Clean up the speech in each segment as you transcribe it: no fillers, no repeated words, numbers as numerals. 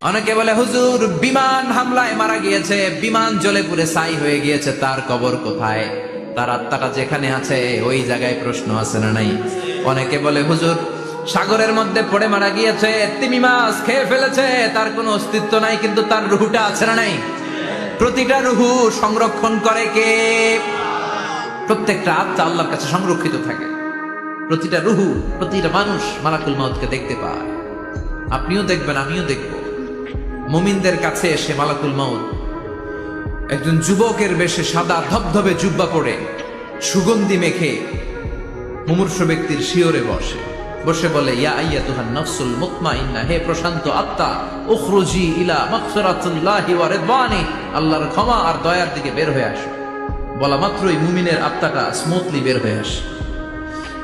অনেকে বলে হুজুর বিমান হামলায় মারা গিয়েছে, বিমান জ্বলে পুড়ে ছাই হয়ে গিয়েছে, তার কবর কোথায়? তার আত্মাটা যেখানে আছে ওই জায়গায় প্রশ্ন আছে না নাই? অনেকে বলে হুজুর সাগরের মধ্যে পড়ে মারা গিয়েছে, তিমি মাছ খেয়ে ফেলেছে, তার কোনো অস্তিত্ব নাই, কিন্তু তার রুহুটা আছে না নাই? প্রতিটা রুহু সংরক্ষণ করে কে? প্রত্যেকটা আত্মা আল্লাহর কাছে সংরক্ষিত থাকে। প্রতিটা রুহু, প্রতিটা মানুষ মালাকুল মাউতকে দেখতে পায়। আপনিও দেখবেন, আমিও দেখব। মুমিনদের কাছে এসে মালাকুল মাউত একজন যুবকের বেশে সাদা ধবধবে জুব্বা পরে সুগন্ধি মেখে মুমূর্ষ ব্যক্তির শিয়রে বসে বসে বলে, ইয়া আইয়াতুহান নাফসুল মুতমাইন্না, হে প্রশান্ত আত্মা, উখরুজি ইলা মাগফিরাতুল্লাহি ওয়া রিদওয়ানি, আল্লাহর ক্ষমা আর দয়ার দিকে বের হয়ে আসো। বলা মাত্রই মুমিনের আত্মাটা স্মুথলি বের হয়ে আসে।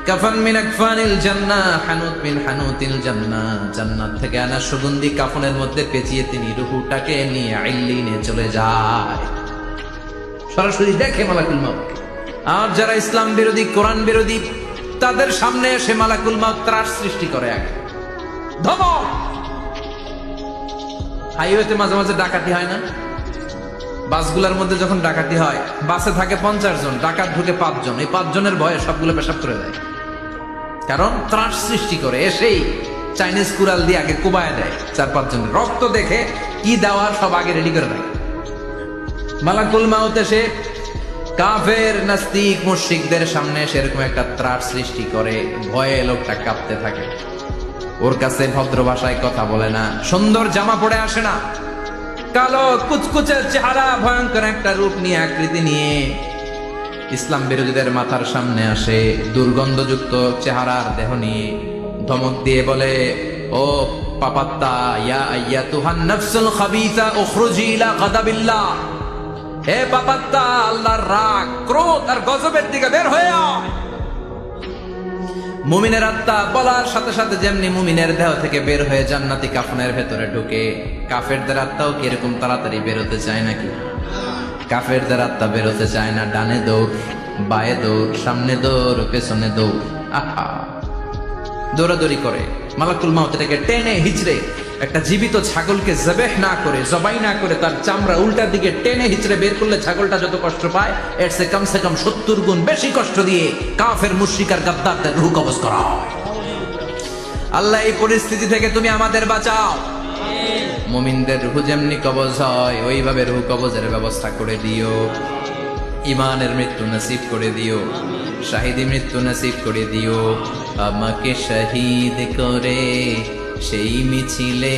কাফান মিন আকফানিল জান্নাহ, হানুত মিন হানুতিল জান্নাহ, জান্নাত থেকে আনা সুগন্ধি কাফনের মধ্যে পেঁচিয়ে তিনি রূহটাকে নিয়ে ইল্লিনে চলে যায়। সরাসরি দেখে মালাকুল মাউত। আর যারা ইসলাম বিরোধী, কোরআন বিরোধী, তাদের সামনে এসে মালাকুল মাউত ত্রাস সৃষ্টি করে। আগে ধমক। হাইওয়েতে মাঝে মাঝে ডাকাতি হয় না? বাসগুলোর মধ্যে যখন ডাকাতি হয়, বাসে থাকে 50 জন, ডাকাত ঢুকে 5 জন, এই 5 জনের ভয়ে সবগুলো পেশাব করে দেয়। কারণ ত্রাস সৃষ্টি করে। এসেই চাইনিজ কুড়াল দিয়ে আগে কুবায় দেয় 4-5 জনের। রক্ত দেখে কি দেওয়ার সব আগে রেডি করে রাখে। মালাকুল মাউত এসে কাফের নাস্তিক মুশরিকদের সামনে সেরকম একটা ত্রাস সৃষ্টি করে, ভয়ে লোকটা কাঁপতে থাকে। ওর কাছে ভদ্র ভাষায় কথা বলে না, সুন্দর জামা পরে আসে না, কালো কুচকুচে চেহারা, ভয়ঙ্কর একটা রূপ নিয়ে, আকৃতি নিয়ে ইসলাম বিরোধীদের মাথার সামনে আসে, দুর্গন্ধযুক্ত চেহারার দেহ নিয়ে ধমক দিয়ে বলে, ও পাপাত্তা, ইয়া আইয়াতুহান নাফসুল খাবিসা উখরুজি ইলা গাদাবিল্লাহ, হে পাপাত্তা, আল্লাহর রাগ, ক্রোধ আর গজবের দিকে বের হয়ে আয়। মুমিনের আত্মা বলার সাথে সাথে যেমনি মুমিনের দেহ থেকে বের হয়ে জান্নাতি কাফনের ভেতরে ঢুকে, কাফেরদের আত্মাও কি এরকম তাড়াতাড়ি বেরোতে চায় নাকি? কাফেরদের আত্মা বেরোতে চায় না। ডানে দৌড়, বায়ে দৌড়, সামনে দৌড়, পেছনে দৌড়, আহা, দৌড়াদৌড়ি করে। মালাকুল মাউত এটাকে টেনে হিচড়ে, একটা জীবিত ছাগলকে জবেহ না করে, জবাই না করে, তার চামড়া উল্টার দিকে টেনে হিচড়ে বের করলে ছাগলটা যত কষ্ট পায়, এর সে কমসে কম 70 গুণ বেশি কষ্ট দিয়ে কাফের মুশরিক আর গাদ্দারদের রূহ কবজ করা হয়। আল্লাহ, এই পরিস্থিতি থেকে তুমি আমাদের বাঁচাও। মুমিনদের রূহ যেমনি কবজ হয়, ওইভাবে রূহ কবজের ব্যবস্থা করে দিও। ইমানের মৃত্যু নসিব করে দিও, শাহিদি মৃত্যু নসিব করে দিও। আমাকে শহীদ করে সেই মিছিলে